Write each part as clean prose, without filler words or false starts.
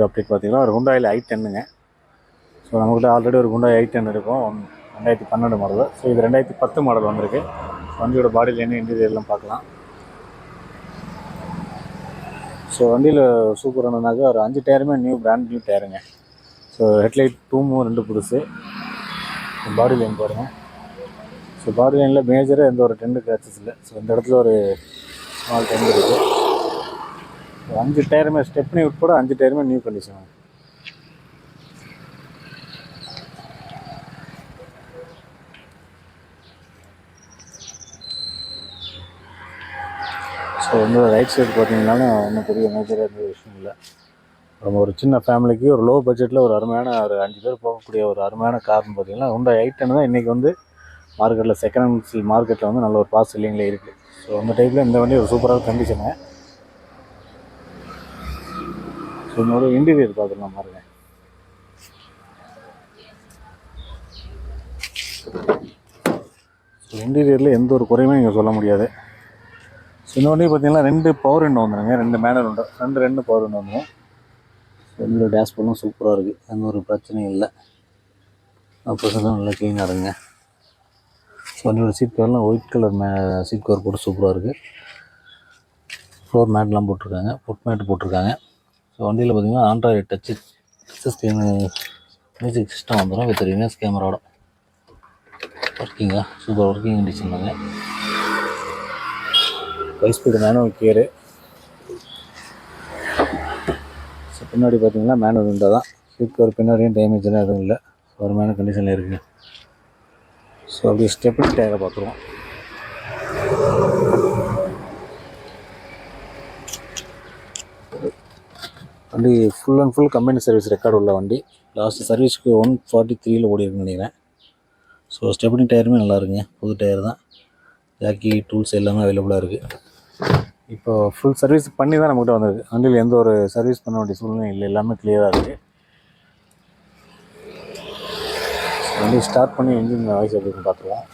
Update பார்த்தீங்கன்னா ஒரு ஹுண்டாயில் i10ங்க. So நம்மகிட்ட ஆல்ரெடி ஒரு ஹுண்டாய் i10 இருக்கும், 2012 மாடல். ஸோ இது 2010 மாடல் வந்திருக்கு. வண்டியோட பாடியில் என்ன இன்டீரியர்லாம் பார்க்கலாம். ஸோ வண்டியில் சூப்பர் என்னன்னாக்கா ஒரு 5 டயருமே பிராண்ட் நியூ டயருங்க. ஸோ ஹெட்லைட் டூமும் 2 புதுசு. பாடி லைன் பாருங்கள். ஸோ பாடி லைனில் மேஜராக எந்த ஒரு டெண்டு கிராச்சஸ் இல்லை. ஸோ இந்த இடத்துல ஒரு ஸ்மால் டெண்டு இருக்குது. 5 டயருமே ஸ்டெப்னி உட்பட 5 டயருமே நியூ கண்டிஷன். ஸோ வந்து ரைட் சைடு பார்த்தீங்கன்னாலும் ஒன்றும் பெரிய மேஜராக எந்த விஷயம் இல்லை. நம்ம ஒரு சின்ன ஃபேமிலிக்கு ஒரு லோ பட்ஜெட்டில் ஒரு அருமையான ஒரு 5 பேர் போகக்கூடிய ஒரு அருமையான கார்னு பார்த்தீங்கன்னா ஹுண்டாய் i10 தான் இன்றைக்கி வந்து மார்க்கெட்டில் செகண்ட் ஹேண்ட் மார்க்கெட்டில் வந்து நல்ல ஒரு பாஸ் செல்லிங்கில் இருக்குது. ஸோ அந்த டைப்பில் இந்த வண்டி ஒரு சூப்பரான கண்டிஷனு. ஸோ என்னோட இன்டீரியர் பார்த்துக்கலாம் பாருங்க. ஸோ இன்டீரியரில் எந்த ஒரு குறையுமே நீங்கள் சொல்ல முடியாது. ஸோ இந்த வண்டி பார்த்தீங்கன்னா 2 பவர் விண்டோ வந்துடுங்க, 2 மேனுவல் விண்டோ, 2 பவர் விண்டோ வந்துடும். ரெண்டு டேஷ்போர்டும் சூப்பராக இருக்குது, எந்த ஒரு பிரச்சனையும் இல்லை. அப்போ நல்லா க்ளீனாக இருங்க. ஸோ வண்டியோட சீட் கவர்லாம் ஒயிட் கலர் சீட் கவர் போட்டு சூப்பராக இருக்குது. ஃப்ளோர் மேட்லாம் போட்டிருக்காங்க, ஃபுட் மேட் போட்டிருக்காங்க. ஸோ வண்டியில் பார்த்தீங்கன்னா android touch screen music system வந்துடும் வித் ரிவர்ஸ் கேமராவோட. ஒர்க்கிங்கா சூப்பர் ஒர்க்கிங் கண்டிஷன் தாங்க. 5 ஸ்பீடு மேனுவல் கியரு. ஸோ பின்னாடி பார்த்தீங்கன்னா மேனுவல் விண்டோ தான். சீட் கவர் பின்னாடியும் டேமேஜ்லாம் எதுவும் இல்லை, ஒரு மேனுவல் கண்டிஷனில் இருக்குது. ஸோ அப்படியே ஸ்டெப்னி டயரை பார்த்துருவோம். வண்டி full and full company service record உள்ள வண்டி. லாஸ்ட் சர்வீஸ்க்கு 143 ஓடி இருக்குன்னு நினைக்கிறேன். ஸோ ஸ்டெப்னி டயருமே நல்லா இருக்குங்க, புது டயர் தான். ஜாக்கி டூல்ஸ் எல்லாமே அவைலபிளாக இருக்குது. இப்போ ஃபுல் சர்வீஸ் பண்ணி தான் நம்மகிட்ட வந்திருக்கு. வண்டியில் எந்த ஒரு சர்வீஸ் பண்ண வேண்டிய சூழ்நிலை இல்லை, எல்லாமே கிளியராக இருக்குது. வண்டி ஸ்டார்ட் பண்ணி இன்ஜின் வாய்ஸ் எப்படின்னு பார்த்துருவோம்.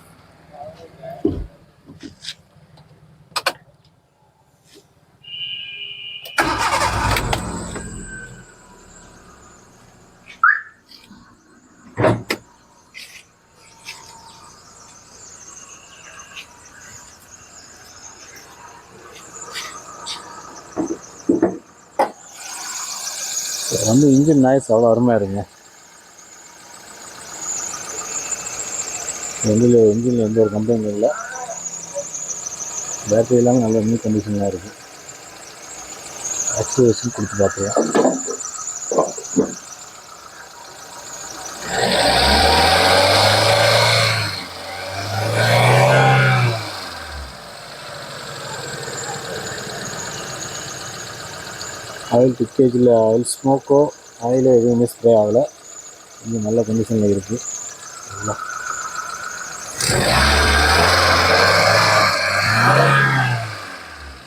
வந்து இன்ஜின் நாய்ஸ் அவ்வளோ அருமையாக இருக்குங்க. இன்ஜினில் எந்த ஒரு கம்ப்ளைண்ட் இல்லை. பேட்டரி எல்லாமே நல்ல நியூ கண்டிஷனாக இருக்குது. ஆக்சிலேஷன் கொடுத்து பார்த்துருவோம். ஆயில் டிக்கேஜில் ஆயில் ஸ்மோக்கோ ஆயில் எதுவுமே ஸ்ப்ரே ஆகலை. இன்னும் நல்ல கண்டிஷனில் இருக்குது. நல்லா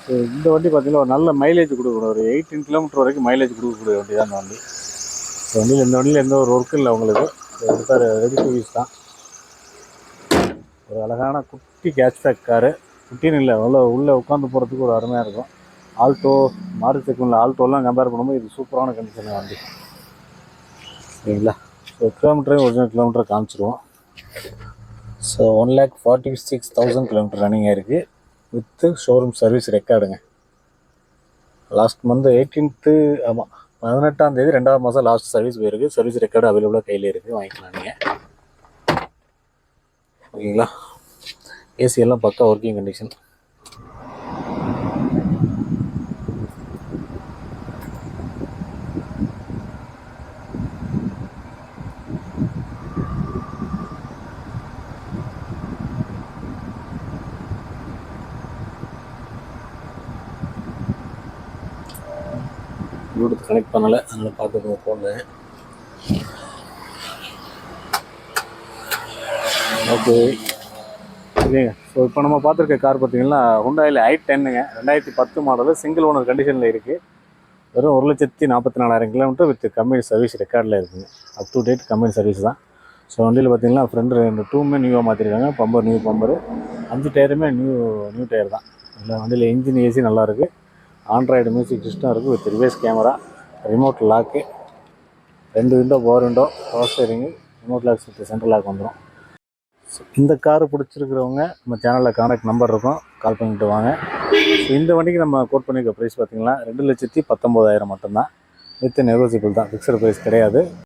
ஸோ இந்த வண்டி பார்த்திங்கன்னா ஒரு நல்ல மைலேஜ் கொடுக்கணும். ஒரு 18 கிலோமீட்டர் வரைக்கும் மைலேஜ் கொடுக்கக்கூடிய வண்டி தான் இந்த வண்டி. ஸோ இந்த வண்டியில் எந்த ஒரு ஒர்க்கும் இல்லை உங்களுக்கு. சார் ரெடி டு யூஸ் தான். ஒரு அழகான குட்டி கேட்ச்பேக் காரு. குட்டின்னு இல்லை, உள்ளே உட்காந்து போகிறதுக்கு ஒரு அருமையாக இருக்கும். ஆல்டோ மாருதி செக்மெண்ட்டில் ஆல்டோலாம் கம்பேர் பண்ணும்போது இது சூப்பரான கண்டிஷன் வண்டி, சரிங்களா. ஸோ கிலோமீட்டரையும் ஒரிஜினல் கிலோமீட்டரை காமிச்சிருவோம். ஸோ 1,46,000 கிலோமீட்டர் ரன்னிங் ஆகிருக்கு வித்து ஷோரூம் சர்வீஸ் ரெக்கார்டுங்க. லாஸ்ட் மந்த் 18th, ஆமாம் 18ஆம் தேதி 2ஆம் மாதம் லாஸ்ட் சர்வீஸ் போயிருக்கு. சர்வீஸ் ரெக்கார்டு அவைலபிளாக கையில் இருக்குது, வாங்கிக்கலாம் நீங்கள், ஓகேங்களா. ஏசி எல்லாம் பக்கா ஒர்க்கிங் கண்டிஷன். ப்ளூடூத் கனெக்ட் பண்ணலை, அதனால் பார்த்துக்கோங்க ஃபோனில். ஓகே இல்லைங்க. ஸோ இப்போ நம்ம பார்த்துருக்க கார் பார்த்தீங்கன்னா ஹுண்டாயில் i10ங்க, 2010 மாடலு, சிங்கிள் ஓனர் கண்டிஷனில் இருக்குது. வெறும் 1,44,000 கிலோமீட்டர் வித் கம்பெனி சர்வீஸ் ரெக்கார்டில் இருக்குதுங்க. Up to date company service தான். ஸோ வண்டியில் பார்த்தீங்கன்னா ஃப்ரெண்டு 2 டூமே நியூவாக மாற்றிருக்காங்க. பம்பர் நியூ பம்பரு, 5 டயருமே நியூ டயர் தான். இல்லை வண்டியில் இன்ஜின் ஏசி நல்லாயிருக்கு. ஆண்ட்ராய்டு மியூசிக் சிஸ்டம் இருக்குது with reverse camera. Remote lock, 2 window, power window, power steering, remote lock with central lock வந்துடும். இந்த காரு பிடிச்சிருக்கிறவங்க நம்ம சேனலில் கான்டாக்ட் நம்பர் இருக்கும், கால் பண்ணிட்டு வாங்க. இந்த வண்டிக்கு நம்ம கோட் பண்ணியிருக்க ப்ரைஸ் பார்த்தீங்கன்னா 2,19,000 மட்டும்தான். வித் நெகோசியபிள் தான், ஃபிக்ஸட் ப்ரைஸ் கிடையாது.